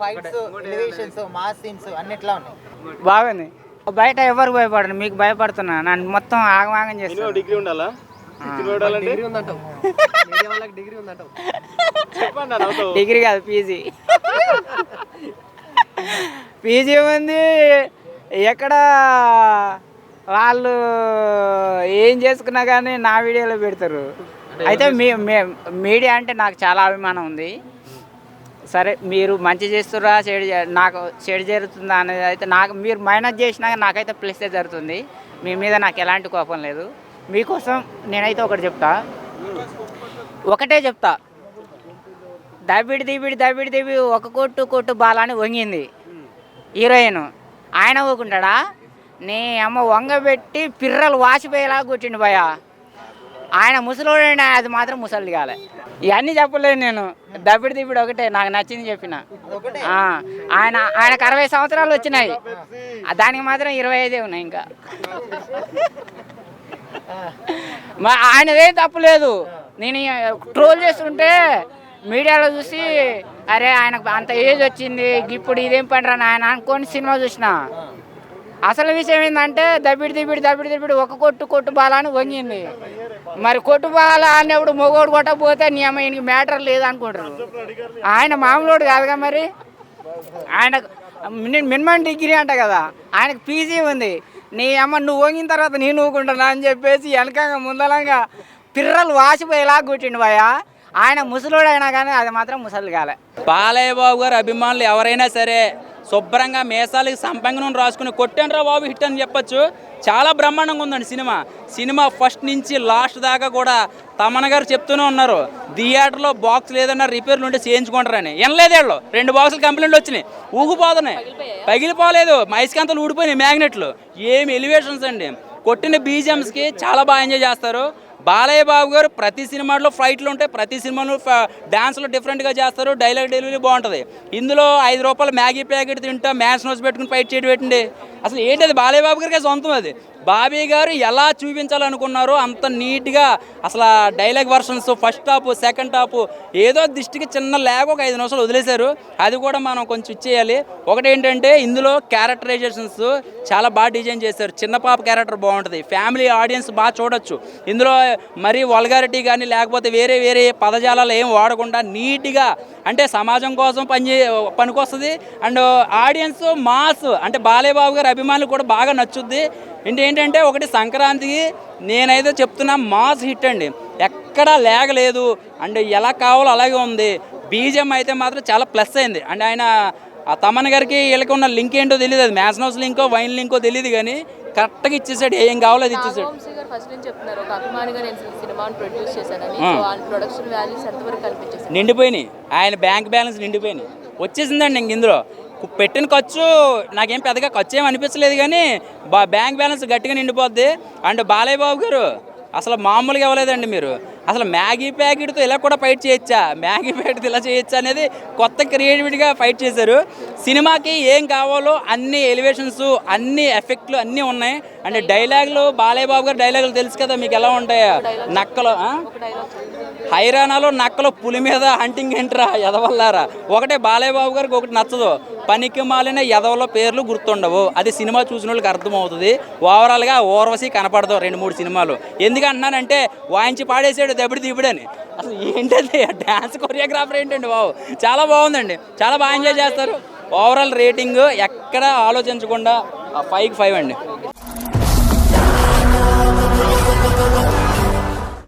Fights, elevations, mass scenes అన్నిట్లా ఉన్నాయి. బాగుంది. బయట ఎవరికి భయపడను, మీకు భయపడుతున్నా. నన్ను మొత్తం ఆగమాగం చేస్తాను. డిగ్రీ ఉండాలా? డిగ్రీ కాదు, పీజీ. పీజీ ఉంది. ఎక్కడ వాళ్ళు ఏం చేసుకున్నా కానీ నా వీడియోలో పెడతారు. అయితే మీడియా అంటే నాకు చాలా అభిమానం ఉంది. సరే, మీరు మంచి చేస్తుర్రా నాకు చెడు జరుగుతుందా అనేది అయితే నాకు మీరు మైనస్ చేసినా నాకైతే ప్లస్ జరుగుతుంది. మీ మీద నాకు ఎలాంటి కోపం లేదు. మీకోసం నేనైతే ఒకటే చెప్తా. దబిడి ఒక కొట్టు బాలని వంగింది హీరోయిన్. ఆయన ఊకుంటాడా? నీ అమ్మ వంగబెట్టి పిర్రలు వాసిపోయేలా కొట్టిండు భయ. ఆయన ముసలోడండి, అది మాత్రం ముసలిది కాలే. ఇవన్నీ చెప్పలేదు నేను. దబిడి ఒకటే నాకు నచ్చింది చెప్పిన. ఆయనకు 60 సంవత్సరాలు వచ్చినాయి, దానికి మాత్రం 25 ఉన్నాయి. ఇంకా ఆయనదేం తప్పులేదు. నేను ట్రోల్ చేస్తుంటే మీడియాలో చూసి అరే ఆయనకు అంత ఏజ్ వచ్చింది, ఇప్పుడు ఇదేం పనిరా ఆయన అనుకోని సినిమా చూసిన. అసలు విషయం ఏంటంటే దబిడి ఒక కొట్టు బాలని వంగింది. మరి కొట్టు బాల అన్నప్పుడు మొగోడు కొట్టకపోతే నీ అమ్మ ఈయనకి మ్యాటర్ లేదు అనుకుంటారు. ఆయన మామూలుడు కాదుగా. మరి ఆయన మినిమం డిగ్రీ అంట కదా, ఆయనకు పీజీ ఉంది. నీ అమ్మ నువ్వు వంగిన తర్వాత నేను ఊకుంటున్నా అని చెప్పేసి వెనకంగా ముందలంగా పిర్రలు వాసిపోయేలా కొట్టిండు భయ. ఆయన ముసలోడు అయినా కానీ అది మాత్రం ముసలి కాలే. బాలయ్య బాబు గారు అభిమానులు ఎవరైనా సరే శుభ్రంగా మేసాలకి సంపంగి నూనె రాసుకుని కొట్టండ్రా బాబు హిట్ అని చెప్పచ్చు. చాలా బ్రహ్మాండంగా ఉందండి సినిమా ఫస్ట్ నుంచి లాస్ట్ దాకా కూడా. తమన్ గారు చెప్తూనే ఉన్నారు, థియేటర్లో బాక్స్ లేదన్నా రిపేర్లు ఉంటే చేయించుకుంటారని. వినలేదేళ్ళు 2 బాక్సులు కంప్లైంట్లు వచ్చినాయి, ఊగిపోతున్నాయి. పగిలిపోలేదు, మైస్కంతలు ఊడిపోయినాయి మ్యాగ్నెట్లు. ఏమి ఎలివేషన్స్ అండి. కొట్టిన బీజిఎమ్స్కి చాలా బాగా ఎంజాయ్ చేస్తారు. బాలయ్య బాబు గారు ప్రతి సినిమాలో ఫైట్లు ఉంటాయి, ప్రతి సినిమాలో డాన్స్లో డిఫరెంట్గా చేస్తారు. డైలాగ్ డెలివరీ బాగుంటుంది. ఇందులో 5 రూపాయలు మ్యాగీ ప్యాకెట్ తింటా మ్యాచ్ నోట్స్ పెట్టుకుని ఫైట్ చేయడం పెట్టండి. అసలు ఏంటది? బాలయ్య బాబు గారికి సొంతం అది. బాబీ గారు ఎలా చూపించాలనుకున్నారో అంత నీట్గా అసలు dialogue versions first half second half ఏదో దిష్టికి చిన్న లేక ఒక 5 నిమిషాలు వదిలేశారు. అది కూడా మనం కొంచెం ఇచ్చేయాలి. ఒకటేంటంటే ఇందులో క్యారెక్టరైజేషన్స్ చాలా బాగా డిజైన్ చేశారు. చిన్న పాప క్యారెక్టర్ బాగుంటుంది, ఫ్యామిలీ ఆడియన్స్ బాగా చూడొచ్చు. ఇందులో మరీ వల్గారిటీ కానీ లేకపోతే వేరే పదజాలాలు ఏం వాడకుండా నీట్గా అంటే సమాజం కోసం పనికొస్తుంది. అండ్ ఆడియన్స్ మాస్ అంటే బాలయ్య బాబు గారి అభిమానులు కూడా బాగా నచ్చుద్ది. ఏంటంటే ఒకటి సంక్రాంతికి నేనైతే చెప్తున్నా మాస్ హిట్ అండి, ఎక్కడా లేగలేదు. అండ్ ఎలా కావాలో అలాగే ఉంది. బీజిఎం అయితే మాత్రం చాలా ప్లస్ అయింది. అంటే ఆయన తమన్ గారికి వీళ్ళకి ఉన్న లింక్ ఏంటో తెలియదు, అది మ్యాచ్ నౌస్ లింకో వైన్ లింకో తెలియదు, కానీ కరెక్ట్గా ఇచ్చేసాడు. ఏం కావాలో అది ఇచ్చేసాడు. నిండిపోయినాయి, ఆయన బ్యాంక్ బ్యాలెన్స్ నిండిపోయినాయి, వచ్చేసిందండి. ఇంక ఇందులో పెట్టిన ఖర్చు నాకేం పెద్దగా ఖర్చు ఏమి అనిపించలేదు, కానీ బ్యాంక్ బ్యాలెన్స్ గట్టిగా నిండిపోద్ది. అండ్ బాలయ్య బాబు గారు అసలు మామూలుగా ఇవ్వలేదండి. మీరు అసలు మ్యాగీ ప్యాకెట్తో ఇలా కూడా ఫైట్ చేయొచ్చా, మ్యాగీ ప్యాకెట్ ఇలా చేయొచ్చా అనేది కొత్త క్రియేటివిటీగా ఫైట్ చేశారు. సినిమాకి ఏం కావాలో అన్ని ఎలివేషన్స్, అన్ని ఎఫెక్ట్లు అన్నీ ఉన్నాయి. అంటే డైలాగులు, బాలయ్య బాబు గారు డైలాగులు తెలుసు కదా మీకు ఎలా ఉంటాయో. నక్కలో హైరానాలో నక్కలో పులి మీద హంటింగ్ ఏంట్రా ఎదవల్లారా. ఒకటే బాలయ్య బాబు గారికి ఒకటి నచ్చదు, పనికి మాలిన ఎదవల పేర్లు గుర్తుండవు. అది సినిమా చూసిన వాళ్ళకి అర్థమవుతుంది. ఓవరాల్గా ఓర్వశి కనపడదు 2-3 సినిమాలు. ఎందుకంటున్నానంటే వాయించి పాడేసాడు దబిడి. అసలు ఏంటంటే డ్యాన్స్ కొరియోగ్రాఫర్ ఏంటండి బాబు, చాలా బాగుందండి, చాలా బాగా ఎంజాయ్ చేస్తారు. ఓవరాల్ రేటింగ్ ఎక్కడ ఆలోచించకుండా 5కి 5 అండి.